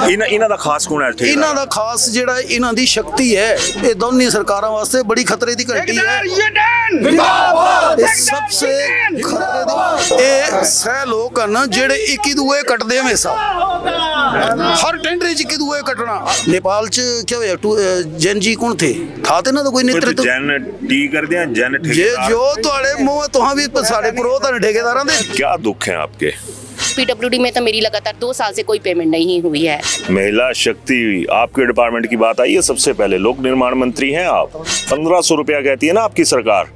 इन्हां दा खास कौन है? इन्हां दा खास जिहड़ा इन्हां दी शक्ति है, ये दोनों सरकारां वास्ते बड़ी खतरे दी घंटी है। सबसे खतरे दी ये सह लोग हैं जिहड़े एक ही दूए कटदे हमेशा, हर टेंडर च एक दूए कटना। नेपाल च क्या होया, जैन जी कौन थे? था ते ना तो कोई नेतृत्व जैन टी कर दिया, जैन ठेकेदार जो तुहाडे मुंह तुहां भी साडे पुरोहित ने ठेकेदारां दे। क्या दुख है आपके? पीडब्ल्यूडी में तो मेरी लगातार 2 साल से कोई पेमेंट नहीं हुई है। महिला शक्ति, आपके डिपार्टमेंट की बात आई है सबसे पहले। लोक निर्माण मंत्री हैं आप, 1500 रुपया कहती है ना आपकी सरकार।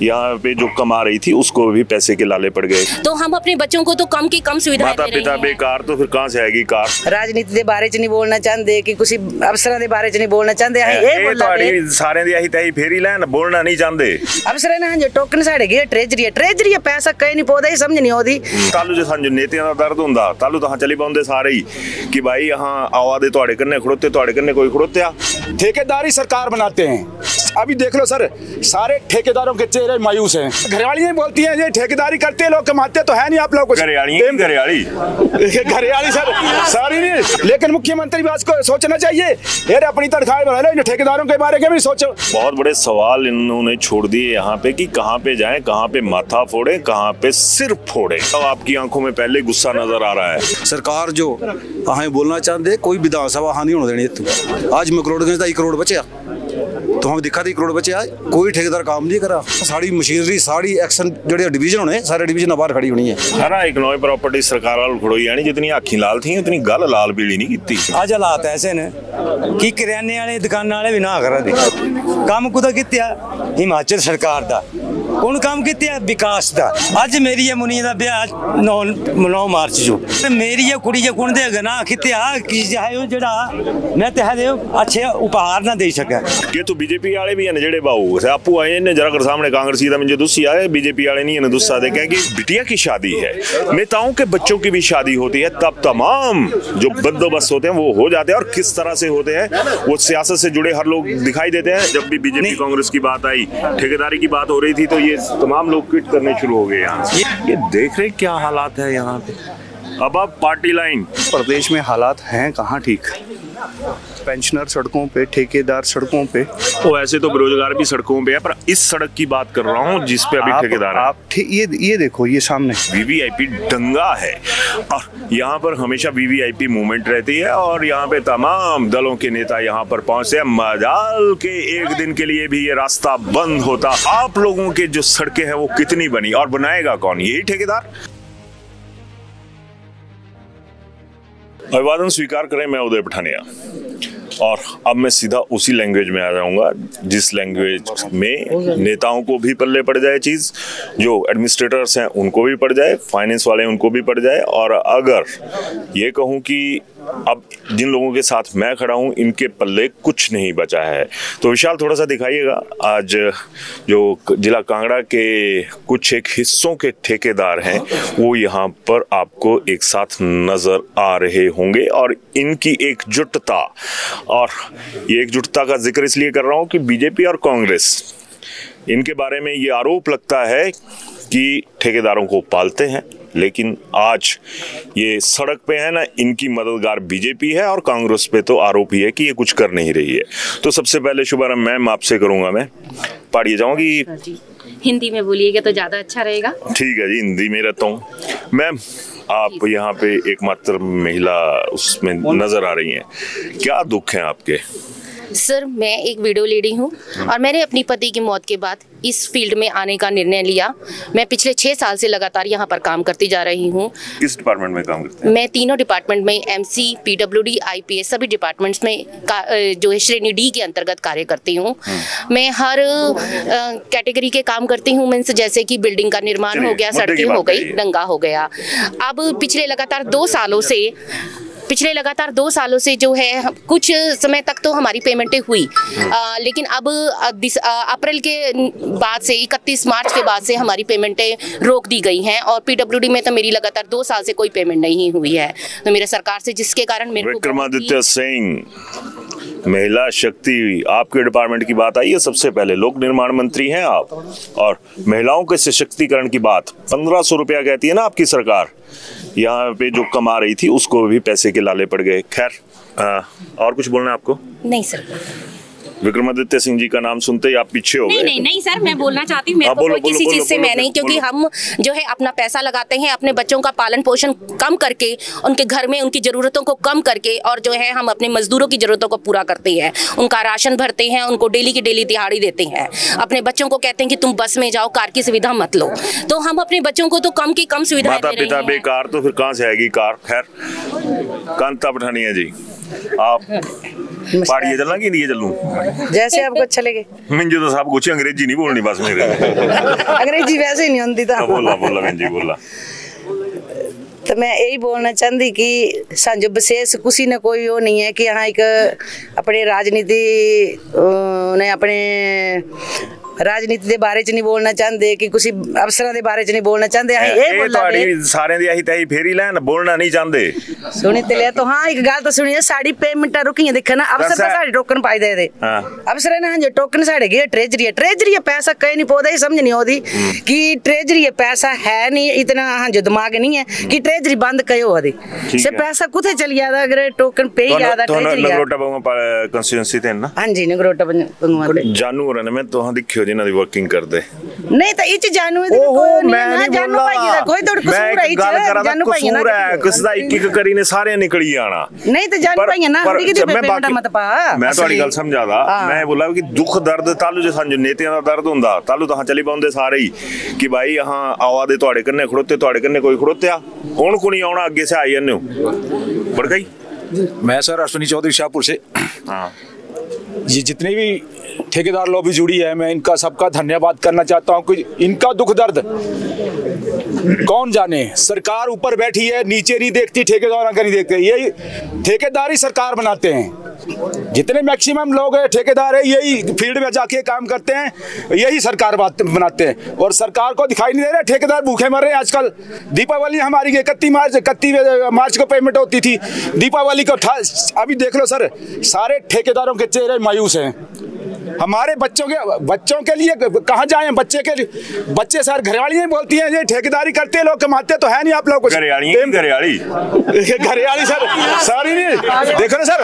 यहाँ पे जो कमा रही थी उसको भी पैसे के लाले पड़ गए। तो हम अपने बच्चों को तो कम की कम सुविधाएं दे रहे हैं। माता पिता बेकार तो फिर कहाँ से आएगी कार? राजनीति के बारे च नहीं बोलना चाहते कि किसी अफसर के बारे च नहीं बोलना चाहते। सारे दी आही तही फेरी लैन बोलना नहीं चाहते। अफसर ने जो टोकन साढ़े गए ट्रेजरी है पैसा कहीं नहीं पौधा ही समझ नहीं आती। तालू जो सान जो नेतियां दा दर्द हुंदा तालू तो चली पाउंदे सारे ही कि भाई यहाँ आवा दे तुहाडे कन्ने खड़ोते, तुहाडे कन्ने कोई खड़ोत्या। ठेकेदारी सरकार बनाते हैं। अभी देख लो सर, सारे ठेकेदारों के चेहरे मायूस हैं। घरवालियां बोलती हैं ये ठेकेदारी करते लोग, कमाते तो है नहीं आप लोग। घरवाली सर सारी नहीं, लेकिन मुख्यमंत्री बात को सोचना चाहिए यार, अपनी तनख्वाह बढ़ा लो, ठेकेदारों के बारे में भी सोचो। बहुत बड़े सवाल इन्होंने छोड़ दिए यहाँ पे कि कहाँ पे जाएं, कहाँ पे माथा फोड़े, कहाँ पे सिर फोड़े। तो आपकी आंखों में पहले गुस्सा नजर आ रहा है। सरकार जो अहें बोलना चाहते कोई विधानसभा हानि होने देनी इत्थों। आज मकरोड़गंज का 1 करोड़ बचया तो हम दिखा 1 करोड़ बचया, कोई ठेकेदार काम नहीं करा। साड़ी मशीनरी साड़ी एक्शन जो डिवीजन होने सारे डिवीजन बाहर खड़ी होनी है। सारा इकोनॉमिक प्रॉपर्टी सरकार वाल खड़ोई यानी जितनी आखी लाल थी उतनी गल लाल पीली नहीं की। अज हालात ऐसे ने कि किराने वाले दुकान वाले भी ना करा दे काम कुदा कित्या हिमाचल सरकार दा कौन काम कित्या विकास दा। अज मेरी मुनिया दा ब्याह 9 मार्च जो मेरी कुड़ी जो कुण देगा ना कित्या कि जेड़ा मैं ते अच्छे उपहार ना दे सका। ये तो बीजेपी वाले भी हैं जेड़े बाऊ आपू आए ने जरा कर सामने कांग्रेसी दा मुझे दुस्सी आए, बीजेपी वाले नहीं है दुस्सा दे कि बिटिया की शादी है, नेताओं के बच्चों की भी शादी होती है, तब तमाम जो बंदोबस्त होते हैं वो हो जाते हैं। और किस तरह से होते हैं वो सियासत से जुड़े हर लोग दिखाई देते हैं। जब भी बीजेपी कांग्रेस की बात आई, ठेकेदारी की बात हो रही थी तो ये तमाम लोग क्विट करने शुरू हो गए। यहाँ से ये देख रहे क्या हालात है यहाँ पे। अब पार्टी लाइन प्रदेश में हालात हैं कहाँ ठीक। पेंशनर सड़कों पे, ठेकेदार सड़कों पे। तो ऐसे तो बेरोजगार भी सड़कों पे है, पर इस सड़क की बात कर रहा हूँ जिस पे अभी ठेकेदार है। ये देखो ये सामने वीवीआईपी दंगा है और यहाँ पर हमेशा वीवीआईपी मूवमेंट रहती है और यहाँ पे तमाम दलों के नेता यहाँ पर पहुंचते हैं। मजाल के एक दिन के लिए भी ये रास्ता बंद होता। आप लोगों के जो सड़कें हैं वो कितनी बनी और बनाएगा कौन? यही ठेकेदार। अभिवादन स्वीकार करें, मैं उदय पठानिया और अब मैं सीधा उसी लैंग्वेज में आ जाऊंगा जिस लैंग्वेज में नेताओं को भी पल्ले पड़ जाए चीज़, जो एडमिनिस्ट्रेटर्स हैं उनको भी पड़ जाए, फाइनेंस वाले उनको भी पड़ जाए। और अगर ये कहूँ कि अब जिन लोगों के साथ मैं खड़ा हूँ इनके पल्ले कुछ नहीं बचा है, तो विशाल थोड़ा सा दिखाइएगा। आज जो जिला कांगड़ा के कुछ एक हिस्सों के ठेकेदार हैं वो यहाँ पर आपको एक साथ नजर आ रहे होंगे और इनकी एकजुटता, और ये एकजुटता का जिक्र इसलिए कर रहा हूँ कि बीजेपी और कांग्रेस इनके बारे में ये आरोप लगता है कि ठेकेदारों को पालते हैं, लेकिन आज ये सड़क पे है ना, इनकी मददगार बीजेपी है और कांग्रेस पे तो आरोप ही है कि ये कुछ कर नहीं रही है। तो सबसे पहले शुभारंभ मैम आपसे करूंगा, मैं पढ़िए जाऊंगी। हिंदी में बोलिएगा तो ज्यादा अच्छा रहेगा। ठीक है जी, हिंदी में रहता हूँ। मैम आप यहाँ पे एकमात्र महिला उसमें नजर आ रही हैं, क्या दुख है आपके? सर मैं एक वीडियो लेडी हूँ और मैंने अपनी पति की मौत के बाद इस फील्ड में आने का निर्णय लिया। मैं पिछले 6 साल से लगातार यहाँ पर काम करती जा रही हूँ। किस डिपार्टमेंट में काम करते हैं? मैं तीनों डिपार्टमेंट में एमसी, पीडब्ल्यूडी, आईपीएस सभी डिपार्टमेंट्स में जो है श्रेणी डी के अंतर्गत कार्य करती हूँ। मैं हर कैटेगरी के काम करती हूँ, मीन्स जैसे कि बिल्डिंग का निर्माण हो गया, सड़कें हो गई, दंगा हो गया। अब पिछले लगातार 2 सालों से जो है कुछ समय तक तो हमारी पेमेंटें हुई, लेकिन अब अप्रैल के बाद से 31 मार्च के बाद से हमारी पेमेंटें रोक दी गई हैं और पीडब्ल्यूडी में तो मेरी लगातार 2 साल से कोई पेमेंट नहीं हुई है। तो मेरे सरकार से जिसके कारण मेरे विक्रमादित्य सिंह, महिला शक्ति, आपके डिपार्टमेंट की बात आई है सबसे पहले। लोक निर्माण मंत्री हैं आप और महिलाओं के सशक्तिकरण की बात 1500 रुपया कहती है ना आपकी सरकार। यहाँ पे जो कमा रही थी उसको भी पैसे के लाले पड़ गए। खैर, और कुछ बोलना है आपको? नहीं सर। विक्रमादित्य सिंह जी का नाम सुनते ही आप पीछे हो गए। नहीं सर, मैं बोलना चाहती हूँ, मेरे को कोई किसी चीज से मैं नहीं, क्योंकि हम जो है अपना पैसा लगाते हैं अपने बच्चों का पालन पोषण कम करके, उनके घर में उनकी जरूरतों को कम करके, और जो है हम अपने मजदूरों की जरूरतों को पूरा करते हैं, उनका राशन भरते हैं, उनको डेली की डेली दिहाड़ी देते हैं। अपने बच्चों को कहते हैं कि तुम बस में जाओ, कार की सुविधा मत लो, तो हम अपने बच्चों को तो कम की कम सुविधा। माता पिता बेकार तो फिर कहाँ से आएगी कार? खैर, कांता पठानिया जी, आप पहाड़िए चलना कि नहीं चलूं? जैसे आपको अच्छा लगे। मुझे तो सब कुछ अंग्रेजी नहीं बोलनी बस मेरे। अंग्रेजी वैसे ही नहीं आती था। बोला बहन जी बोला। तो मैं यही बोलना चाहती कि सांझो विशेष किसी ने कोई वो नहीं है कि यहाँ एक अपने राजनीति ने अपने राजनीति के बारे च नहीं बोलना चाहते कि किसी अफसर के बारे च नहीं बोलना चाहते। सारे दी तही फेरी लैन बोलना नहीं चाहते। सुनी ते लिया तो हाँ एक गल तो सुनिए, साड़ी पेमेंट रुकी देखा ना, अफसर तो साड़ी टोकन पाई दे अफसर ने हाँ जो टोकन साढ़े गए ट्रेजरी पैसा कहीं नहीं पौधा ही समझ नहीं होती कि ट्रेजरी पैसा है नहीं इतना, हाँ जो दिमाग नहीं है कि ट्रेजरी बंद कयो होती से पैसा कुथे चल गया था अगर टोकन पे ही ज्यादा ट्रेजरी कंस्टिट्यूएंसी थे ना। हाँ जी नगरोटा जानू और मैं तो दिखियो जिन्हां दी वर्किंग करदे नहीं तो इच जानू मैं जानू भाई दा कोई तो कसूर है जानू भाई ना किस दा एक एक करी ने सारे निकली आना नहीं तो जानू भाई ना हरी की पेमेंट मत पा। मैं ਤੁਹਾਡੀ ਗੱਲ ਸਮਝਾਦਾ, मैं बोला कि दुख दर्द तालू जे संजो नेतियां दा दर्द हुंदा तालू तां चली पाउंदे सारे ही कि भाई हां आवा दे ਤੁਹਾਡੇ कन्ने खड़ोते ਤੁਹਾਡੇ कन्ने कोई खड़ोत्या हुण कोई आउणा अगे से आई जन्ने हो बढ़ गई। मैं सर अश्विनी चौधरी शाहपुर से। हाँ, ये जितने भी ठेकेदार लॉबी जुड़ी है मैं इनका सबका धन्यवाद करना चाहता हूँ कि इनका दुख दर्द कौन जाने। सरकार ऊपर बैठी है, नीचे नहीं देखती, ठेकेदारों का नहीं देखते। यही ठेकेदारी सरकार बनाते हैं, जितने मैक्सिमम लोग हैं ठेकेदार है यही फील्ड में जाके काम करते हैं, यही सरकार बनाते हैं और सरकार को दिखाई नहीं दे रहा। ठेकेदार भूखे मर रहे हैं आजकल। दीपावली हमारी 31 मार्च को पेमेंट होती थी, दीपावली को अभी देख लो सर, सारे ठेकेदारों के चेहरे मायूस हैं। हमारे बच्चों के लिए कहाँ जाएं? बच्चे सर घरवाली बोलती हैं ये ठेकेदारी करते लोग कमाते तो है नहीं आप लोग कुछ। घरवाली सर सारी नहीं देखो ना सर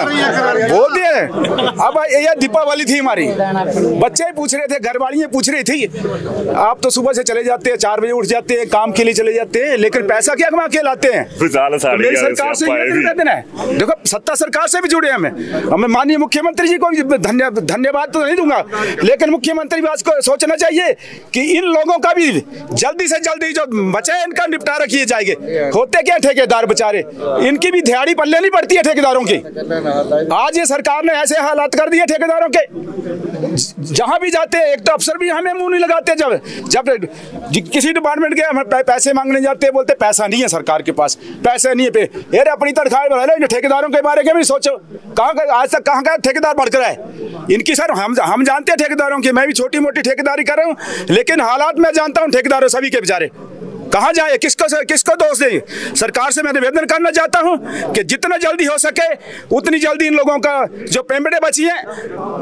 बोलते हैं। अब ये दीपावली थी हमारी, बच्चे ही पूछ रहे थे, घरवाली पूछ रही थी आप तो सुबह से चले जाते हैं 4 बजे उठ जाते हैं काम के लिए चले जाते हैं लेकिन पैसा क्या कमा के लाते हैं? मेरी सरकार से देना है। देखो सत्ता सरकार से भी जुड़े हमें माननीय मुख्यमंत्री जी को धन्यवाद तो नहीं दूंगा लेकिन मुख्यमंत्री बात को सोचना चाहिए कि इन लोगों का भी जल्दी से जल्दी जो बचे इनका निपटारा किए जाएंगे। होते क्या ठेकेदार बेचारे, इनकी भी दिहाड़ी पल्ले नहीं पड़ती है ठेकेदारों की। आज ये सरकार ने ऐसे हालात कर दिए ठेकेदारों के, जहां भी जाते हैं एक तो अफसर भी हमें मुंह नहीं लगाते। जब किसी डिपार्टमेंट के हम पैसे मांगने जाते हैं बोलते पैसा नहीं है सरकार के पास, पैसे नहीं है यार अपनी तनख्वाह बढ़ा लो। ठेकेदारों के बारे में भी सोचो, कहाँ आज तक कहाँ का ठेकेदार बढ़ कर है इनकी। सर हम जानते हैं ठेकेदारों की, मैं भी छोटी मोटी ठेकेदारी कर रहा हूँ लेकिन हालात मैं जानता हूँ ठेकेदारों सभी के बेचारे कहाँ जाए, किसको दोष दें। सरकार से मैं निवेदन करना चाहता हूँ कि जितना जल्दी हो सके उतनी जल्दी इन लोगों का जो पेमेंटें बची हैं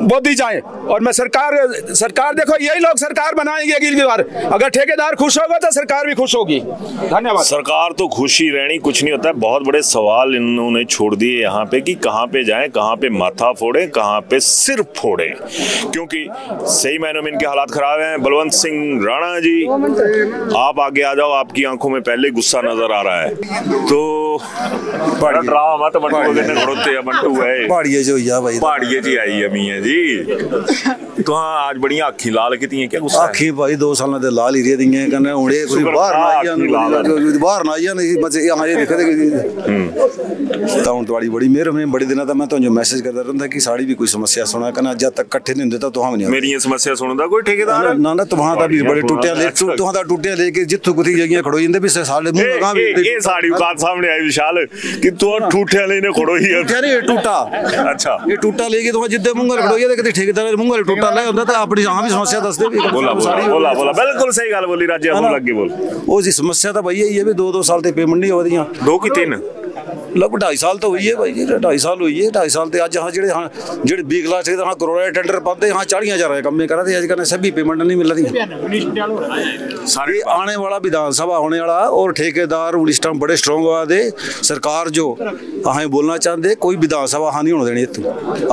वो दी जाए। और मैं सरकार देखो यही लोग सरकार बनाएंगे अगली बार, अगर ठेकेदार खुश होगा तो सरकार भी खुश होगी। धन्यवाद। सरकार तो खुशी रहनी कुछ नहीं होता है। बहुत बड़े सवाल इन्होंने छोड़ दिए यहाँ पे कि कहाँ पे जाए, कहाँ पे माथा फोड़े, कहाँ पे सिर फोड़े, क्योंकि सही मायनों में इनके हालात खराब हैं। बलवंत सिंह राणा जी आप आगे आ जाओ, आपकी आंखों में पहले गुस्सा नजर आ रहा है तो ड्रामा मत बंटू है पहाड़िए जी आई है मियां जी। तो हाँ आज बड़ियां अखी लाल की क्या गुस्सा अखी भाई 2 साल दे लाल ही दी हैं कने हुणे कोई बाहर ना आइया नहीं बस यहां ये दिखा दे तो तुम्हारी बड़ी मेहरबानी। बड़ी दिना तो मैं तो मैसेज करता रहंदा कि साड़ी भी कोई समस्या सुना कना जब तक इकट्ठे नहीं होंदे तो हम नहीं मेरी समस्या सुनदा कोई ठेकेदार ना ना तुहां दा भी बड़े टूटिया लेके जिथों कुछ जगह खड़ो जिंदे भी साले मुंह लगा ये साड़ी बात सामने आई विशाल कि तू ठूठे लेने खड़ो ही है ये टूटा। अच्छा ये टूटा लेके तो जिद्दे मुंह खड़ो ये कदी ठेकेदार मुंह टूटा ले होंदा तो अपनी हां भी समस्या दस दे। बोला बिल्कुल सही गल बोली राजा, हम लग बोल ओ जी समस्या तो भई ये भी 2 साल ते पेमेंट नहीं हो रही 2 की 3 लगभग 2.5 साल तो हुई है भाई जी, 2.5 साल हुई है। 2.5 साल तो अज हाँ जो 20 लाख से हाँ करोड़ टेंडर पाते हाँ 40,000 कम करा थे, अजकल सभी पेमेंट नहीं मिल रही। सारे आने वाला विधानसभा होने वाला और ठेकेदार इस टाइम बड़े स्ट्रॉन्ग हुआ दे। सरकार जो अं बोलना चाहते कोई विधानसभा हाँ नहीं होने देनी इतों।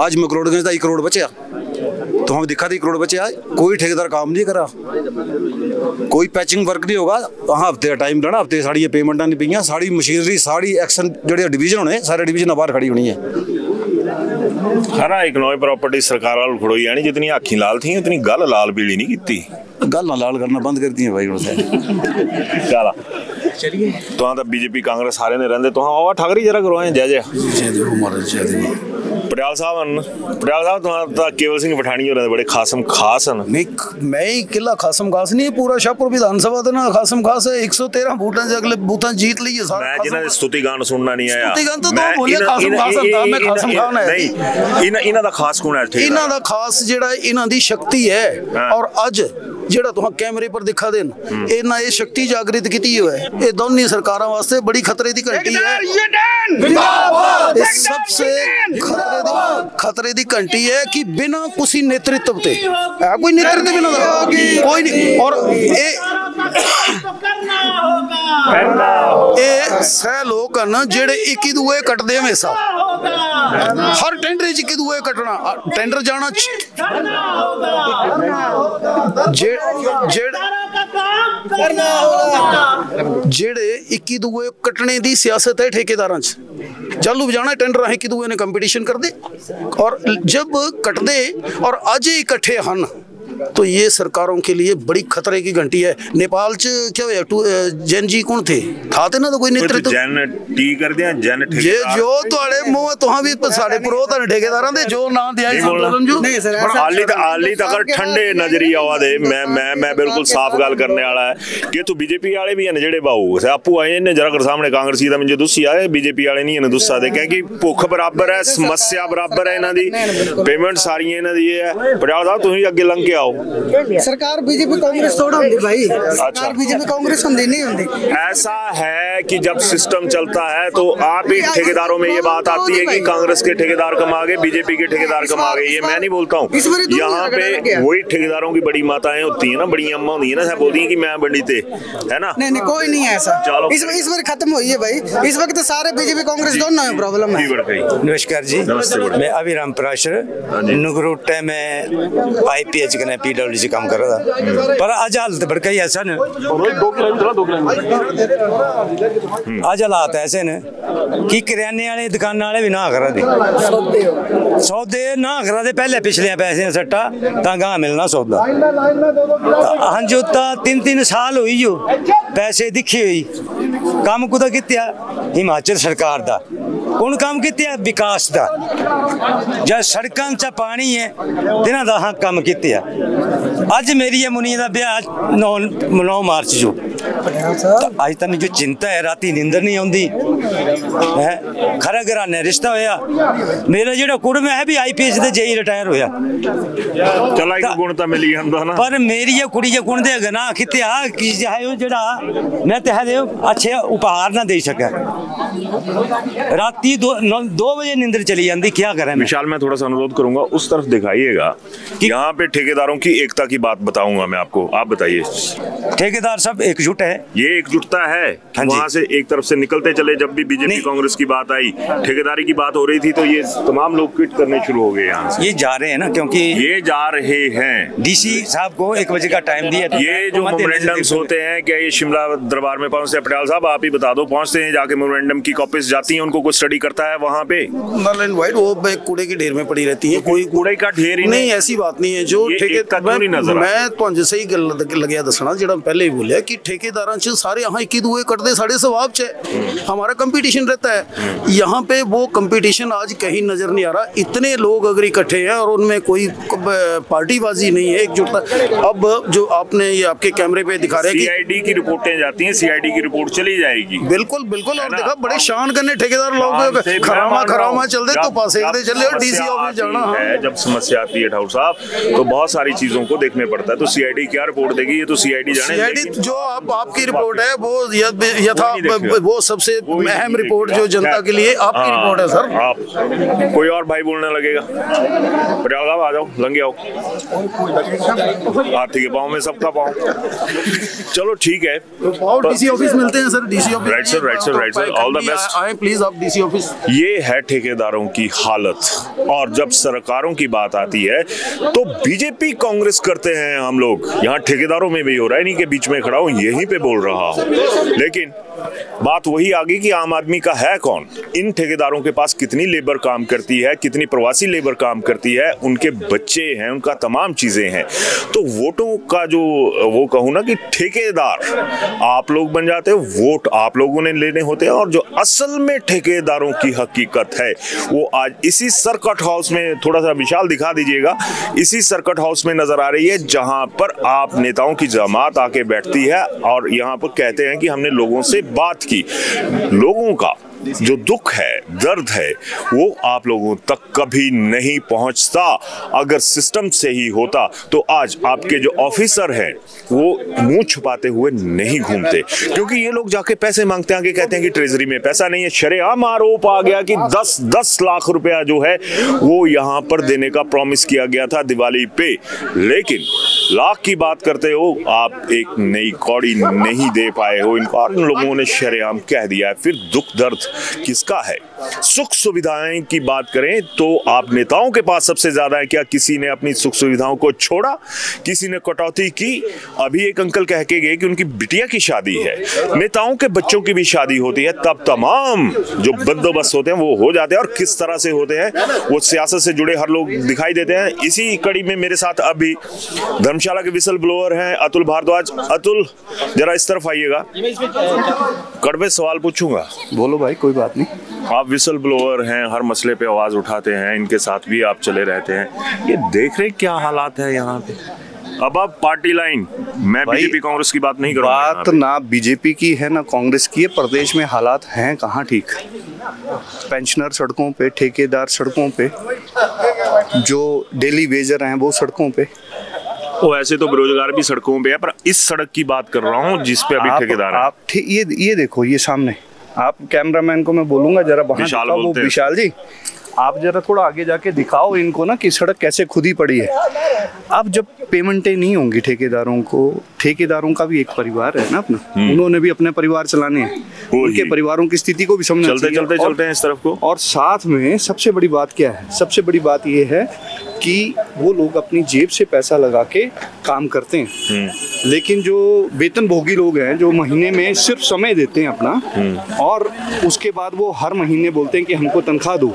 आज मकरोड़गंज का 1 करोड़ बचा तो हम दिखा 1 करोड़ बचे आए, कोई ठेकेदार काम नहीं करा, कोई पैचिंग वर्क नहीं होगा। हाँ हफ्ते का टाइम देना, हफ्ते साड़ी पेमेंटा नहीं पईयां, साड़ी मशीनरी साड़ी एक्शन जो डिवीजन होने सारे डिवीजन बाहर खड़ी होनी है। सारा इकोनॉमिक प्रॉपर्टी सरकार वाल खड़ोई यानी जितनी आखी लाल थी उतनी गल लाल पीली नहीं की। गल ना लाल करना बंद करती है भाई चला चलिए तो बीजेपी कांग्रेस सारे ने रहंदे तो हाँ ठाकरे जरा करवाए जय जय पटियाल साहब तो केवल सिंह पठानी हो बड़े खासम खास हैं। मैं ही किला खासम खास नहीं, पूरा शाहपुर विधानसभा तो ना खासम खास है। 113 वोटां से अगले बूथां जीत ली है सारा। मैं जिन्हां दे स्तुति गान सुनना नहीं आया, स्तुति गान तो बोले खासम खास था, मैं खासम खान है नहीं। इन्हां दा खास कौन है? इन्हां दा खास जेड़ा इन्हां दी शक्ति है और अज जेड़ा तुहां कैमरे पर दिखा देन इन्हां ये शक्ति जागृत कीती है। ये दोनों सरकारां वास्ते बड़ी खतरे दी घंटी है। सबसे खतरे दी घंटी है कि बिना किसी नेतृत्व ते कोई नेतृत्व बिना कोई नहीं। और ये सह लोग न जेड़े इक्की दूए कटदे हमेशा, हर टेंडर इक्की दूए कटना, टेंडर जाना जेड़े इक्की दूए कटने दी सियासत है ठेकेदारां च। चालू बजाना टेंडर अं इक्की दूए ने कंपीटिशन कर दे और जब कटदे और अज इकट्ठे हन तो ये सरकारों के लिए बड़ी खतरे की घंटी है। नेपाल च क्या होया जैन जी कौन थे था ते ना तो कोई नेतृत्व जैन टी कर दिया जैन ये जो तोड़े मुंह तुहां भी साडे पुरोहित ने ठेकेदारां दे जो ना दिया संतोलन जो नहीं सर आली तक ठंडे नजरी आवा दे। मैं बिल्कुल साफ गल करने वाला है कि तू बीजेपी वाले भी हैं जेडे बाऊ आपू आए ने जरा कर सामने कांग्रेसी दा मुझे दुस्सी आए बीजेपी वाले नहीं ने दुस्सा दे क्योंकि भुख बराबर है समस्या बराबर है इन्हां दी पेमेंट सारी इन्हां दी है। पटियाला साहब तुसीं अगे लंघ के आओ सरकार बीजेपी कांग्रेस थोड़ा होंदी भाई, सरकार बीजेपी कांग्रेस होंदी नहीं होंदी। ऐसा है कि जब सिस्टम चलता है तो आप ही ठेकेदारों में ये बात आती है कि कांग्रेस के ठेकेदार कम आ गए बीजेपी के ठेकेदार कम आ गए। ये मैं नहीं बोलता हूँ, यहाँ पे वही ठेकेदारों की बड़ी माताएं होती है ना, बड़ी अम्मा होती है ना, बोलती है कि मैं बड़ी थे है ना। नहीं कोई नहीं है ऐसा। चलो इस बार खत्म हुई है भाई, इस वक्त तो सारे बीजेपी कांग्रेस दोनों में प्रॉब्लम है। नमस्कार जी, मैं अभिराम पराशर नुगरोटे में IPH कने PWD काम कर रहा था पर आज हालत बड़का ही ऐसा न आज हालात ऐसे न कि किराने वाले दुकान वाले भी ना करा दे सौदे ना करा दे। पहले पिछले पैसे सट्टा तां गां मिलना सौदा हाँ जो 3 साल हुई जो पैसे दिखे हुई काम कुदा कित्या हिमाचल सरकार दा कौन काम कित्या विकास दा जब सड़कों च पानी है तिन्हां दा हाँ काम कित्या। अज मेरी मुनी का ब्याह 9 मार्च जो अज तक जो चिंता है राती नींदर नहीं आती है। खरा घराने रिश्ता होया मेरा जो कुड़म है भी IPS से JE रिटायर होया पर मेरी कुड़ी जो गुण दे ना कितने जरा मैं तो अच्छे उपहार ना दे सका। राती 2 बजे नींदर चली जाती क्या करें। विशाल मैं थोड़ा सा अनुरोध करूंगा उस तरफ दिखाइएगा कि यहाँ पे ठेकेदारों की एकता की बात बताऊंगा मैं आपको, आप बताइए। ठेकेदार सब एकजुट है, ये एकजुटता है वहां से एक तरफ से निकलते चले। जब भी बीजेपी कांग्रेस की बात आई ठेकेदारी की बात हो रही थी तो ये तमाम लोग क्विट करने शुरू हो गए यहाँ से। ये जा रहे हैं ना क्योंकि ये जा रहे हैं DC साहब को 1 बजे का टाइम दिया। ये जो मेमोरेंडम्स होते हैं क्या ये शिमला दरबार में पहुंचते हैं? पटियाल साहब आप ही बता दो, पहुंचते हैं जाके मेमोरेंडम की कॉपीज जाती हैं उनको कुछ स्टडी करता है वहाँ पे? वो कूड़े के ढेर में पड़ी रहती है, कोई कूड़े का ढेर ही नहीं। ऐसी बात नहीं है जो मैं तुझे सही गल लगे दसना जो पहले ही बोलिया कि ठेकेदार सारे यहाँ इक्की दूए कटते साढ़े स्वभाव च हमारा कंपटीशन रहता है। यहाँ पे वो कंपटीशन आज कहीं नजर नहीं आ रहा। इतने लोग अगर इकट्ठे हैं और उनमें कोई पार्टीबाजी नहीं है, एकजुटता। अब जो आपने ये आपके कैमरे पे दिखा रहे हैं CID की रिपोर्टें जाती हैं, CID की रिपोर्ट चली जाएगी। बिल्कुल और देखा बड़े शान करने ठेकेदार लोग खरामा चलते तो पासे चले डीसी ऑफिस जाना है। जब समस्या आती है ठाकुर साहब तो बहुत सारी चीजों को देखने पड़ता है। तो सीआईडी क्या रिपोर्ट देगी, ये तो सीआईडी जाने। सीआईडी जो आपकी रिपोर्ट है वो यथा वो सबसे अहम रिपोर्ट जो जनता के लिए आपकी रिपोर्ट है सर। आप कोई और भाई बोलने लगेगा, प्रयागराज आ जाओ, लंगे आओ, हाथी के पाँव में सबका पाँव। चलो ठीक है, डीसी ऑफिस मिलते हैं sir, DC office. Right sir, right sir, right sir, all the best. आए प्लीज आप डीसी ऑफिस। ये है ठेकेदारों की हालत। और जब सरकारों की बात आती है तो बीजेपी कांग्रेस करते हैं हम लोग। यहाँ ठेकेदारों में भी हो रहा है, नहीं के बीच में खड़ा हूं, यहीं पे बोल रहा हूं, लेकिन बात वही आ गई कि आम आदमी का है कौन। इन ठेकेदारों के पास कितनी लेबर काम करती है, कितनी प्रवासी लेबर काम करती है, उनके बच्चे हैं, उनका तमाम चीजें हैं। तो वोटों का जो वो कहूँ ना कि ठेकेदार आप लोग बन जाते हो, वोट आप लोगों ने लेने होते हैं। और जो असल में ठेकेदारों की हकीकत है वो आज इसी सर्किट हाउस में, थोड़ा सा विशाल दिखा दीजिएगा, इसी सर्किट हाउस में नजर आ रही है, जहां पर आप नेताओं की जमात आके बैठती है और यहाँ पर कहते हैं कि हमने लोगों से बात की। लोगों का जो दुख है, दर्द है, वो आप लोगों तक कभी नहीं पहुंचता। अगर सिस्टम से ही होता तो आज आपके जो ऑफिसर हैं वो मुंह छुपाते हुए नहीं घूमते, क्योंकि ये लोग जाके पैसे मांगते हैं, आगे कहते हैं कि ट्रेजरी में पैसा नहीं है। शरेआम आरोप आ गया कि 10 लाख रुपया जो है वो यहाँ पर देने का प्रॉमिस किया गया था दिवाली पे, लेकिन लाख की बात करते हो आप, एक नई कौड़ी नहीं दे पाए हो इनको, और इन लोगों ने शरेआम कह दिया है। फिर दुख दर्द किसका है? सुख सुविधाएं की बात करें तो आप नेताओं के पास सबसे ज्यादा है क्या? किसी ने अपनी सुख सुविधाओं को छोड़ा, किसी ने कटौती की। अभी एक अंकल कह के गए कि उनकी बिटिया की शादी है, नेताओं के बच्चों की भी शादी होती है, तब तमाम जो बंदोबस्त होते हैं वो हो जाते हैं। और किस तरह से होते हैं वो सियासत से जुड़े हर लोग दिखाई देते हैं। इसी कड़ी में मेरे साथ अभी धर्मशाला के विसल ब्लोअर हैं अतुल भारद्वाज। अतुल जरा इस तरफ आइएगा, कड़वे सवाल पूछूंगा। बोलो भाई, कोई बात नहीं। आप विसल ब्लोअर हैं, हर मसले पे आवाज उठाते हैं, इनके साथ भी आप चले रहते हैं, ये देख रहे क्या हालात है यहाँ पे? अब पार्टी लाइन, मैं बीजेपी कांग्रेस की बात नहीं करूंगा। बात ना बीजेपी की है ना कांग्रेस की है। प्रदेश में हालात हैं कहाँ ठीक? पेंशनर सड़कों पे, ठेकेदार सड़कों पे, जो डेली वेजर हैं वो सड़कों पे। वो ऐसे तो बेरोजगार भी सड़कों पे है, पर इस सड़क की बात कर रहा हूँ जिस पे अभी ठेकेदार है। आप ये देखो, ये सामने, आप कैमरामैन को मैं बोलूंगा जरा वो विशाल जी, आप जरा थोड़ा आगे जाके दिखाओ इनको ना कि सड़क कैसे खुदी पड़ी है। अब जब पेमेंटें नहीं होंगी ठेकेदारों को, ठेकेदारों का भी एक परिवार है ना अपना, उन्होंने भी अपने परिवार चलाने हैं, उनके परिवारों की स्थिति को भी समझना चाहिए। चलते हैं इस तरफ को। और साथ में सबसे बड़ी बात क्या है? सबसे बड़ी बात ये है कि वो लोग अपनी जेब से पैसा लगा के काम करते हैं, लेकिन जो वेतन भोगी लोग हैं, जो महीने में सिर्फ समय देते हैं अपना, और उसके बाद वो हर महीने बोलते हैं कि हमको तनख्वाह दो।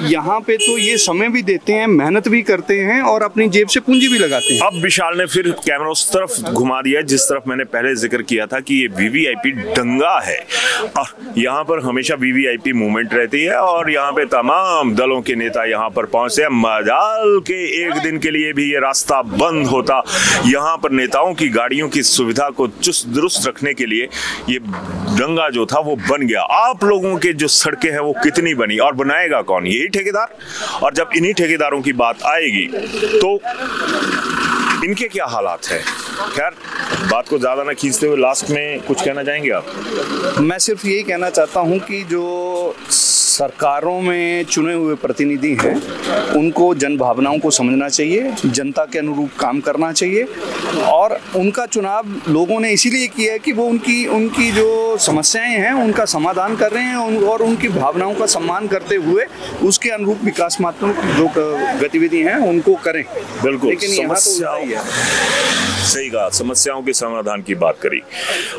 यहाँ पे तो ये समय भी देते हैं, मेहनत भी करते हैं और अपनी जेब से पूंजी भी लगाते हैं। अब विशाल ने फिर कैमरा उस तरफ घुमा दिया जिस तरफ मैंने पहले जिक्र किया था कि ये वीवीआईपी दंगा है, और यहाँ पर हमेशा वीवीआईपी मूवमेंट रहती है, और यहाँ पे तमाम दलों के नेता यहाँ पर पहुंचते हैं। मजाल के एक दिन के लिए भी ये रास्ता बंद होता, यहाँ पर नेताओं की गाड़ियों की सुविधा को चुस्त दुरुस्त रखने के लिए ये दंगा जो था वो बन गया। आप लोगों के जो सड़कें हैं वो कितनी बनी, और बनाएगा कौन? यही ठेकेदार। और जब इन्हीं ठेकेदारों की बात आएगी तो इनके क्या हालात है? खैर, बात को ज्यादा ना खींचते हुए लास्ट में कुछ कहना चाहेंगे आप? मैं सिर्फ यही कहना चाहता हूं कि जो सरकारों में चुने हुए प्रतिनिधि हैं उनको जन भावनाओं को समझना चाहिए, जनता के अनुरूप काम करना चाहिए, और उनका चुनाव लोगों ने इसीलिए किया है कि वो उनकी जो समस्याएं हैं उनका समाधान कर रहे हैं, और उनकी भावनाओं का सम्मान करते हुए उसके अनुरूप विकासात्मक जो गतिविधि हैं उनको करें। बिल्कुल, लेकिन यहाँ तो सही कहा, समस्याओं के समाधान की बात करी।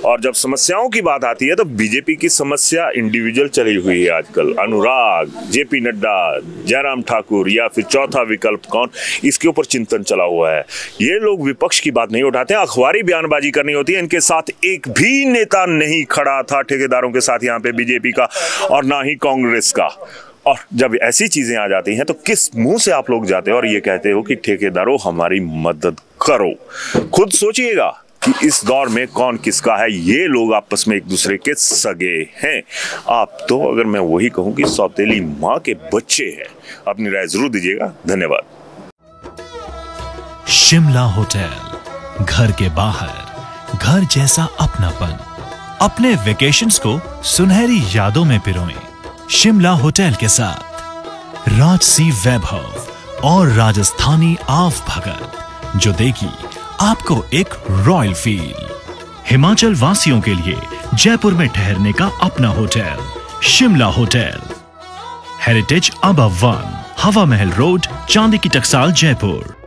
और जब समस्याओं की बात आती है तो बीजेपी की समस्या इंडिविजुअल चली हुई है आजकल। अनुराग, जेपी नड्डा, जयराम ठाकुर, या फिर चौथा विकल्प कौन, इसके ऊपर चिंतन चला हुआ है। ये लोग विपक्ष की बात नहीं उठाते हैं, अखबारी बयानबाजी करनी होती है। इनके साथ एक भी नेता नहीं खड़ा था ठेकेदारों के साथ यहाँ पे बीजेपी का, और ना ही कांग्रेस का। और जब ऐसी चीजें आ जाती हैं तो किस मुंह से आप लोग जाते हो और ये कहते हो कि ठेकेदारों हमारी मदद करो? खुद सोचिएगा, कि इस दौर में कौन किसका है, ये लोग आपस में एक दूसरे के सगे हैं। आप तो अगर मैं वही कहूं कि सौतेली माँ के बच्चे हैं। अपनी राय जरूर दीजिएगा। धन्यवाद। शिमला होटल, घर के बाहर घर जैसा अपनापन। अपने वेकेशंस को सुनहरी यादों में पिरोएं शिमला होटल के साथ। राजसी वैभव और राजस्थानी आव भगत जो देगी आपको एक रॉयल फील। हिमाचल वासियों के लिए जयपुर में ठहरने का अपना hotel Shimla hotel. Heritage above 1, हवा महल रोड, चांदी की टकसाल, जयपुर।